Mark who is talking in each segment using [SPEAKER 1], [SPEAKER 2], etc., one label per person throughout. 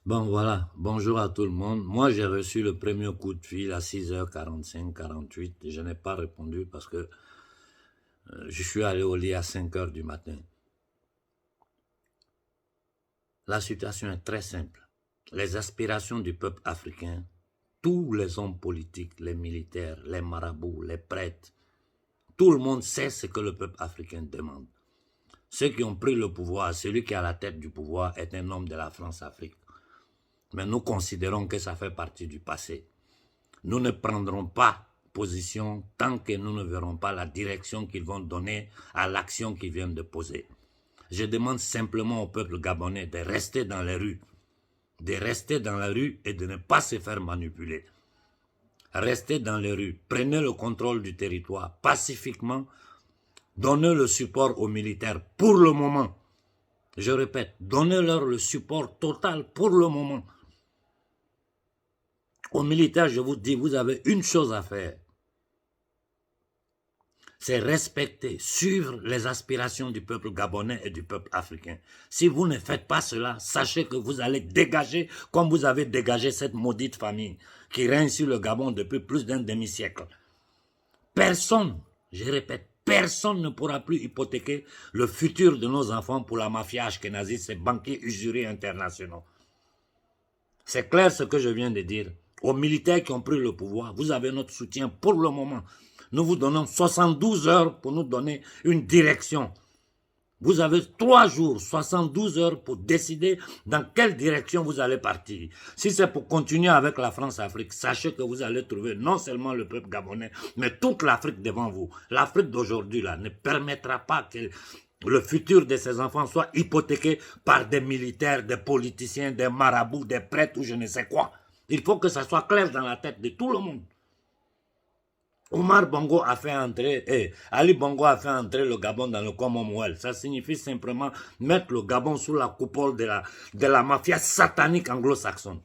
[SPEAKER 1] Bon, voilà. Bonjour à tout le monde. Moi, j'ai reçu le premier coup de fil à 6h45, 48. Et je n'ai pas répondu parce que je suis allé au lit à 5h du matin. La situation est très simple. Les aspirations du peuple africain, tous les hommes politiques, les militaires, les marabouts, les prêtres, tout le monde sait ce que le peuple africain demande. Ceux qui ont pris le pouvoir, celui qui est à la tête du pouvoir est un homme de la France-Afrique. Mais nous considérons que ça fait partie du passé. Nous ne prendrons pas position tant que nous ne verrons pas la direction qu'ils vont donner à l'action qu'ils viennent de poser. Je demande simplement au peuple gabonais de rester dans les rues, et de ne pas se faire manipuler. Restez dans les rues, prenez le contrôle du territoire pacifiquement, donnez le support aux militaires pour le moment. Je répète, donnez-leur le support total pour le moment. Aux militaires, je vous dis, vous avez une chose à faire. C'est respecter, suivre les aspirations du peuple gabonais et du peuple africain. Si vous ne faites pas cela, sachez que vous allez dégager comme vous avez dégagé cette maudite famille qui règne sur le Gabon depuis plus d'un demi-siècle. Personne, je répète, personne ne pourra plus hypothéquer le futur de nos enfants pour la mafia ashkénazie, ces banquiers usuriers internationaux. C'est clair ce que je viens de dire. Aux militaires qui ont pris le pouvoir, vous avez notre soutien pour le moment. Nous vous donnons 72 heures pour nous donner une direction. Vous avez 3 jours, 72 heures pour décider dans quelle direction vous allez partir. Si c'est pour continuer avec la France-Afrique, sachez que vous allez trouver non seulement le peuple gabonais, mais toute l'Afrique devant vous. L'Afrique d'aujourd'hui là ne permettra pas que le futur de ses enfants soit hypothéqué par des militaires, des politiciens, des marabouts, des prêtres ou je ne sais quoi. Il faut que ça soit clair dans la tête de tout le monde. Omar Bongo a fait entrer, Ali Bongo a fait entrer le Gabon dans le Commonwealth. Ça signifie simplement mettre le Gabon sous la coupole de la mafia satanique anglo-saxonne.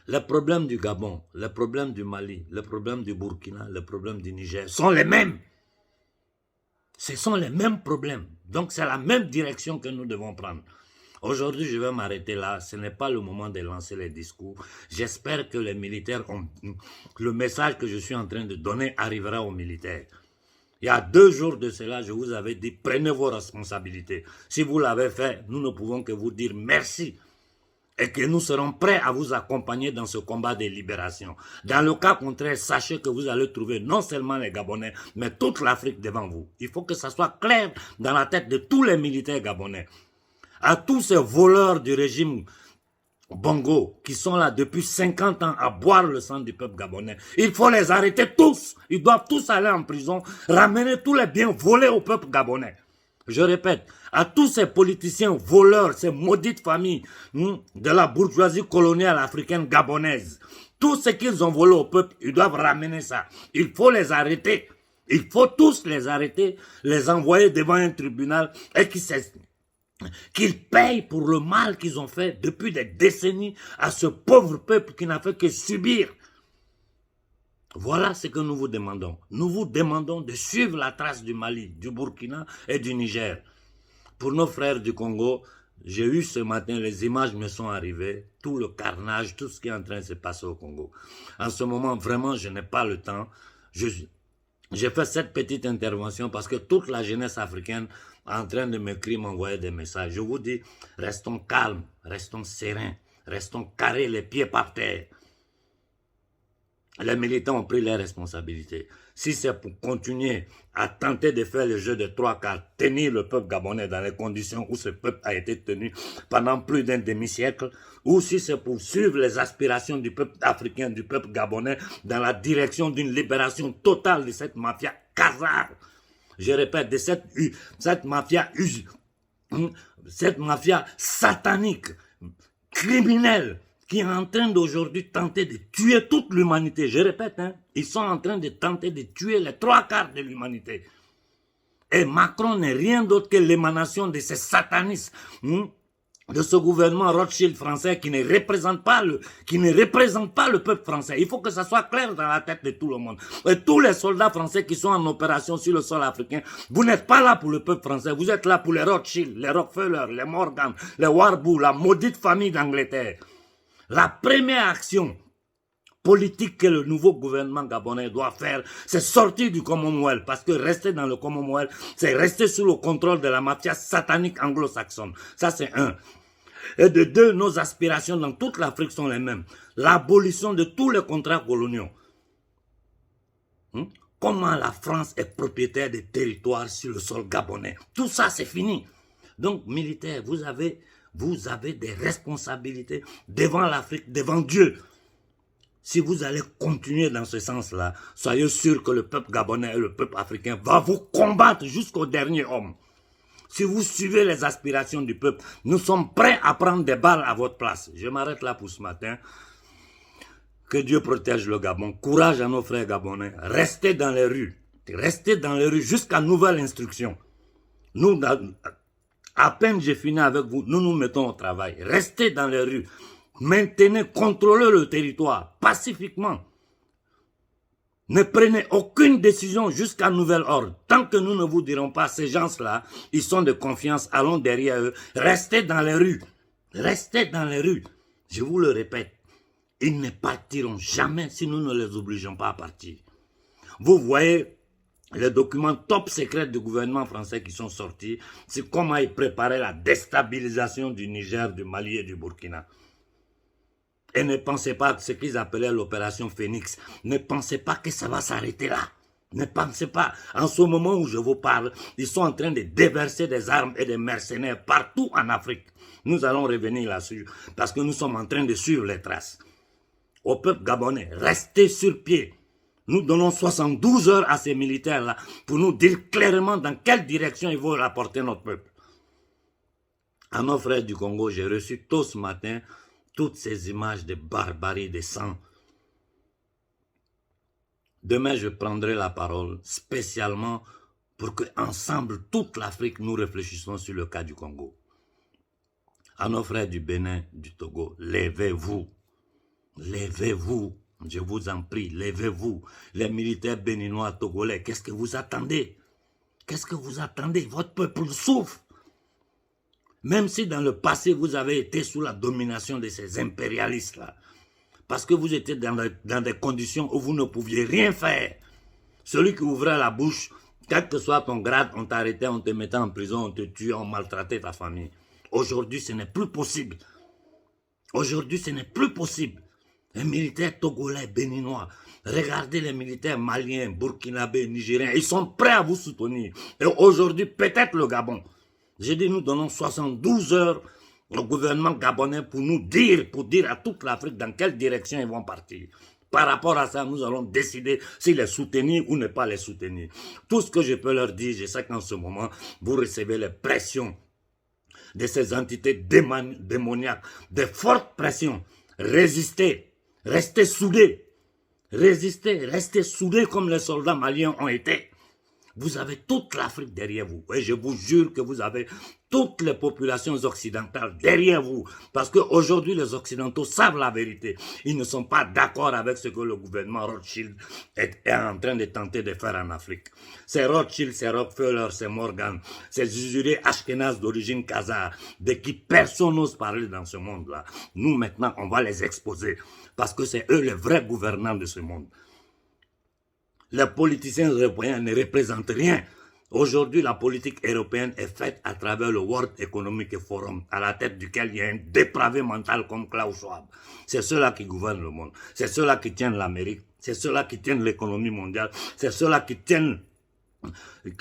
[SPEAKER 1] Les problèmes du Gabon, les problèmes du Mali, les problèmes du Burkina, les problèmes du Niger sont les mêmes. Ce sont les mêmes problèmes. Donc c'est la même direction que nous devons prendre. Aujourd'hui, je vais m'arrêter là. Ce n'est pas le moment de lancer les discours. J'espère que les militaires ont... Le message que je suis en train de donner arrivera aux militaires. Il y a 2 jours de cela, je vous avais dit, prenez vos responsabilités. Si vous l'avez fait, nous ne pouvons que vous dire merci. Et que nous serons prêts à vous accompagner dans ce combat de libération. Dans le cas contraire, sachez que vous allez trouver non seulement les Gabonais, mais toute l'Afrique devant vous. Il faut que ça soit clair dans la tête de tous les militaires gabonais. À tous ces voleurs du régime Bongo qui sont là depuis 50 ans à boire le sang du peuple gabonais. Il faut les arrêter tous. Ils doivent tous aller en prison, ramener tous les biens volés au peuple gabonais. Je répète, à tous ces politiciens voleurs, ces maudites familles de la bourgeoisie coloniale africaine gabonaise, tout ce qu'ils ont volé au peuple, ils doivent ramener ça. Il faut les arrêter. Il faut tous les arrêter, les envoyer devant un tribunal et qu'ils payent pour le mal qu'ils ont fait depuis des décennies à ce pauvre peuple qui n'a fait que subir. Voilà ce que nous vous demandons. Nous vous demandons de suivre la trace du Mali, du Burkina et du Niger. Pour nos frères du Congo, j'ai eu ce matin, les images me sont arrivées, tout le carnage, tout ce qui est en train de se passer au Congo. En ce moment, vraiment, je n'ai pas le temps. J'ai fait cette petite intervention parce que toute la jeunesse africaine est en train de m'écrire, m'envoyer des messages. Je vous dis, restons calmes, restons sereins, restons carrés, les pieds par terre. Les militants ont pris leurs responsabilités. Si c'est pour continuer à tenter de faire le jeu de 3 quarts, tenir le peuple gabonais dans les conditions où ce peuple a été tenu pendant plus d'un demi-siècle, ou si c'est pour suivre les aspirations du peuple africain, du peuple gabonais, dans la direction d'une libération totale de cette mafia khazare. Je répète, de cette mafia satanique, criminelle, qui est en train d'aujourd'hui tenter de tuer toute l'humanité. Je répète, ils sont en train de tenter de tuer les 3 quarts de l'humanité. Et Macron n'est rien d'autre que l'émanation de ces satanistes de ce gouvernement Rothschild français qui ne représente pas le peuple français. Il faut que ça soit clair dans la tête de tout le monde. Et tous les soldats français qui sont en opération sur le sol africain, vous n'êtes pas là pour le peuple français, vous êtes là pour les Rothschild, les Rockefeller, les Morgan, les Warburg, la maudite famille d'Angleterre. La première action politique que le nouveau gouvernement gabonais doit faire, c'est sortir du Commonwealth, parce que rester dans le Commonwealth, c'est rester sous le contrôle de la mafia satanique anglo-saxonne. Ça, c'est un. Et de deux, nos aspirations dans toute l'Afrique sont les mêmes. L'abolition de tous les contrats coloniaux. Comment la France est propriétaire des territoires sur le sol gabonais. Tout ça, c'est fini. Donc, militaires, vous avez des responsabilités devant l'Afrique, devant Dieu. Si vous allez continuer dans ce sens-là, soyez sûr que le peuple gabonais et le peuple africain va vous combattre jusqu'au dernier homme. Si vous suivez les aspirations du peuple, nous sommes prêts à prendre des balles à votre place. Je m'arrête là pour ce matin. Que Dieu protège le Gabon. Courage à nos frères gabonais. Restez dans les rues. Restez dans les rues jusqu'à nouvelle instruction. Nous, à peine j'ai fini avec vous, nous nous mettons au travail. Restez dans les rues. Maintenez, contrôlez le territoire pacifiquement. Ne prenez aucune décision jusqu'à nouvel ordre. Tant que nous ne vous dirons pas, ces gens-là, ils sont de confiance, allons derrière eux. Restez dans les rues. Restez dans les rues. Je vous le répète, ils ne partiront jamais si nous ne les obligeons pas à partir. Vous voyez les documents top secrets du gouvernement français qui sont sortis, c'est comment ils préparaient la déstabilisation du Niger, du Mali et du Burkina. Et ne pensez pas que ce qu'ils appelaient l'opération Phoenix, ne pensez pas que ça va s'arrêter là. Ne pensez pas. En ce moment où je vous parle, ils sont en train de déverser des armes et des mercenaires partout en Afrique. Nous allons revenir là-dessus parce que nous sommes en train de suivre les traces. Au peuple gabonais, restez sur pied. Nous donnons 72 heures à ces militaires-là pour nous dire clairement dans quelle direction ils vont rapporter notre peuple. À nos frères du Congo, j'ai reçu tôt ce matin toutes ces images de barbarie, de sang. Demain, je prendrai la parole spécialement pour que ensemble, toute l'Afrique, nous réfléchissons sur le cas du Congo. À nos frères du Bénin, du Togo, levez-vous. Levez-vous. Je vous en prie, levez-vous. Les militaires béninois, togolais, qu'est-ce que vous attendez? Qu'est-ce que vous attendez? Votre peuple souffre. Même si dans le passé, vous avez été sous la domination de ces impérialistes-là, parce que vous étiez dans des conditions où vous ne pouviez rien faire. Celui qui ouvrait la bouche, quel que soit ton grade, on t'arrêtait, on te mettait en prison, on te tuait, on maltraitait ta famille. Aujourd'hui, ce n'est plus possible. Aujourd'hui, ce n'est plus possible. Les militaires togolais, béninois, regardez les militaires maliens, burkinabés, nigériens, ils sont prêts à vous soutenir. Et aujourd'hui, peut-être le Gabon. J'ai dit, nous donnons 72 heures au gouvernement gabonais pour nous dire, à toute l'Afrique dans quelle direction ils vont partir. Par rapport à ça, nous allons décider si les soutenir ou ne pas les soutenir. Tout ce que je peux leur dire, je sais qu'en ce moment, vous recevez les pressions de ces entités démoniaques, de fortes pressions. Résistez, restez soudés. Résistez, restez soudés comme les soldats maliens ont été. Vous avez toute l'Afrique derrière vous. Et je vous jure que vous avez toutes les populations occidentales derrière vous. Parce qu'aujourd'hui, les Occidentaux savent la vérité. Ils ne sont pas d'accord avec ce que le gouvernement Rothschild est en train de tenter de faire en Afrique. C'est Rothschild, c'est Rockefeller, c'est Morgan, c'est usuriers ashkénazes d'origine khazare, de qui personne n'ose parler dans ce monde-là. Nous, maintenant, on va les exposer. Parce que c'est eux les vrais gouvernants de ce monde. Les politiciens européens ne représentent rien. Aujourd'hui, la politique européenne est faite à travers le World Economic Forum, à la tête duquel il y a un dépravé mental comme Klaus Schwab. C'est ceux-là qui gouvernent le monde. C'est ceux-là qui tiennent l'Amérique. C'est ceux-là qui tiennent l'économie mondiale. C'est ceux-là qui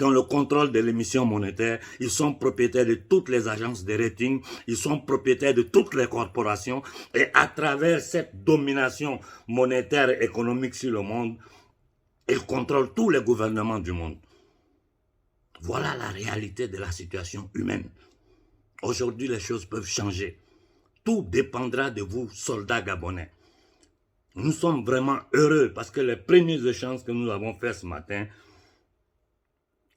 [SPEAKER 1] ont le contrôle de l'émission monétaire. Ils sont propriétaires de toutes les agences de rating. Ils sont propriétaires de toutes les corporations. Et à travers cette domination monétaire et économique sur le monde, ils contrôlent tous les gouvernements du monde. Voilà la réalité de la situation humaine. Aujourd'hui, les choses peuvent changer. Tout dépendra de vous, soldats gabonais. Nous sommes vraiment heureux parce que les premiers échanges que nous avons faits ce matin,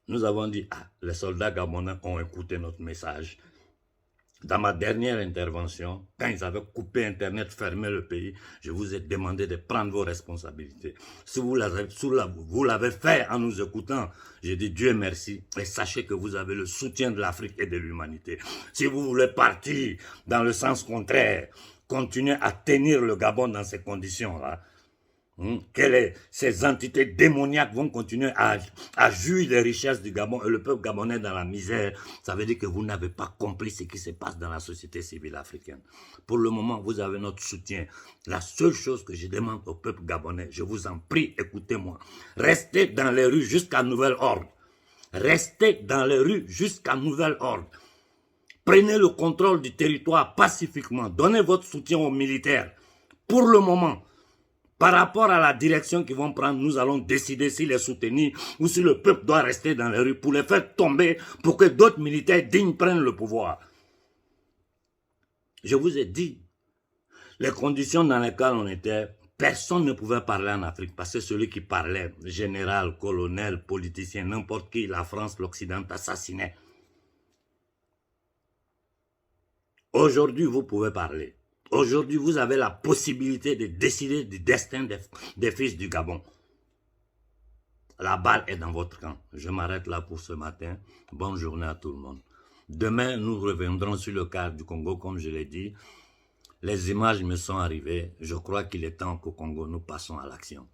[SPEAKER 1] nous avons dit, les soldats gabonais ont écouté notre message. Dans ma dernière intervention, quand ils avaient coupé Internet, fermé le pays, je vous ai demandé de prendre vos responsabilités. Si vous l'avez fait en nous écoutant, j'ai dit Dieu merci et sachez que vous avez le soutien de l'Afrique et de l'humanité. Si vous voulez partir dans le sens contraire, continuez à tenir le Gabon dans ces conditions-là, ces entités démoniaques vont continuer à jouir des richesses du Gabon et le peuple gabonais dans la misère, ça veut dire que vous n'avez pas compris ce qui se passe dans la société civile africaine. Pour le moment, vous avez notre soutien. La seule chose que je demande au peuple gabonais, je vous en prie, écoutez-moi, restez dans les rues jusqu'à nouvel ordre. Restez dans les rues jusqu'à nouvel ordre. Prenez le contrôle du territoire pacifiquement. Donnez votre soutien aux militaires. Pour le moment, par rapport à la direction qu'ils vont prendre, nous allons décider si les soutenir ou si le peuple doit rester dans les rues pour les faire tomber, pour que d'autres militaires dignes prennent le pouvoir. Je vous ai dit, les conditions dans lesquelles on était, personne ne pouvait parler en Afrique parce que celui qui parlait, général, colonel, politicien, n'importe qui, la France, l'Occident assassinait. Aujourd'hui, vous pouvez parler. Aujourd'hui, vous avez la possibilité de décider du destin des fils du Gabon. La balle est dans votre camp. Je m'arrête là pour ce matin. Bonne journée à tout le monde. Demain, nous reviendrons sur le cas du Congo, comme je l'ai dit. Les images me sont arrivées. Je crois qu'il est temps qu'au Congo, nous passons à l'action.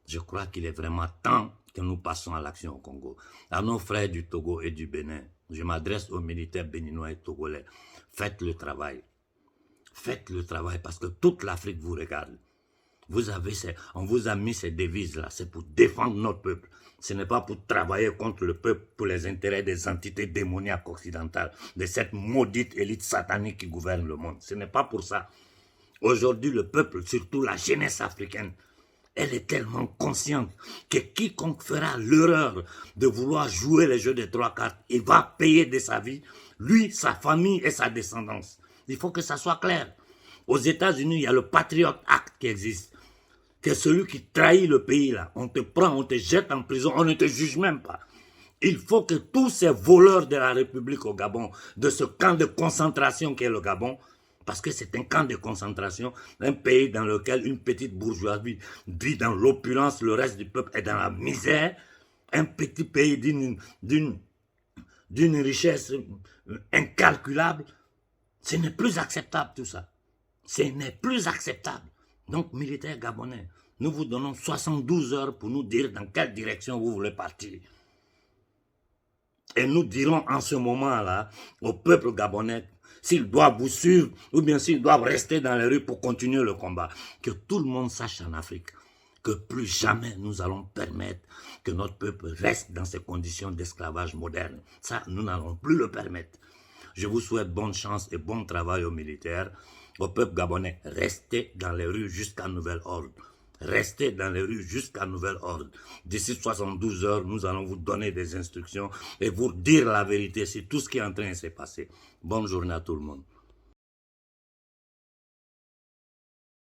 [SPEAKER 1] Je crois qu'il est vraiment temps que nous passons à l'action au Congo. À nos frères du Togo et du Bénin, je m'adresse aux militaires béninois et togolais. Faites le travail. Faites le travail parce que toute l'Afrique vous regarde. On vous a mis ces devises-là, c'est pour défendre notre peuple. Ce n'est pas pour travailler contre le peuple pour les intérêts des entités démoniaques occidentales, de cette maudite élite satanique qui gouverne le monde. Ce n'est pas pour ça. Aujourd'hui, le peuple, surtout la jeunesse africaine, elle est tellement consciente que quiconque fera l'erreur de vouloir jouer les jeux des trois cartes, il va payer de sa vie, lui, sa famille et sa descendance. Il faut que ça soit clair. Aux États-Unis, il y a le Patriot Act qui existe. Que celui qui trahit le pays, là, on te prend, on te jette en prison, on ne te juge même pas. Il faut que tous ces voleurs de la République au Gabon, de ce camp de concentration qu'est le Gabon, parce que c'est un camp de concentration, un pays dans lequel une petite bourgeoisie vit dans l'opulence, le reste du peuple est dans la misère, un petit pays d'une richesse incalculable. Ce n'est plus acceptable tout ça. Ce n'est plus acceptable. Donc, militaires gabonais, nous vous donnons 72 heures pour nous dire dans quelle direction vous voulez partir. Et nous dirons en ce moment-là au peuple gabonais s'ils doivent vous suivre ou bien s'ils doivent rester dans les rues pour continuer le combat. Que tout le monde sache en Afrique que plus jamais nous allons permettre que notre peuple reste dans ces conditions d'esclavage moderne. Ça, nous n'allons plus le permettre. Je vous souhaite bonne chance et bon travail aux militaires. Au peuple gabonais, restez dans les rues jusqu'à nouvel ordre. Restez dans les rues jusqu'à nouvel ordre. D'ici 72 heures, nous allons vous donner des instructions et vous dire la vérité sur tout ce qui est en train de se passer. Bonne journée à tout le monde.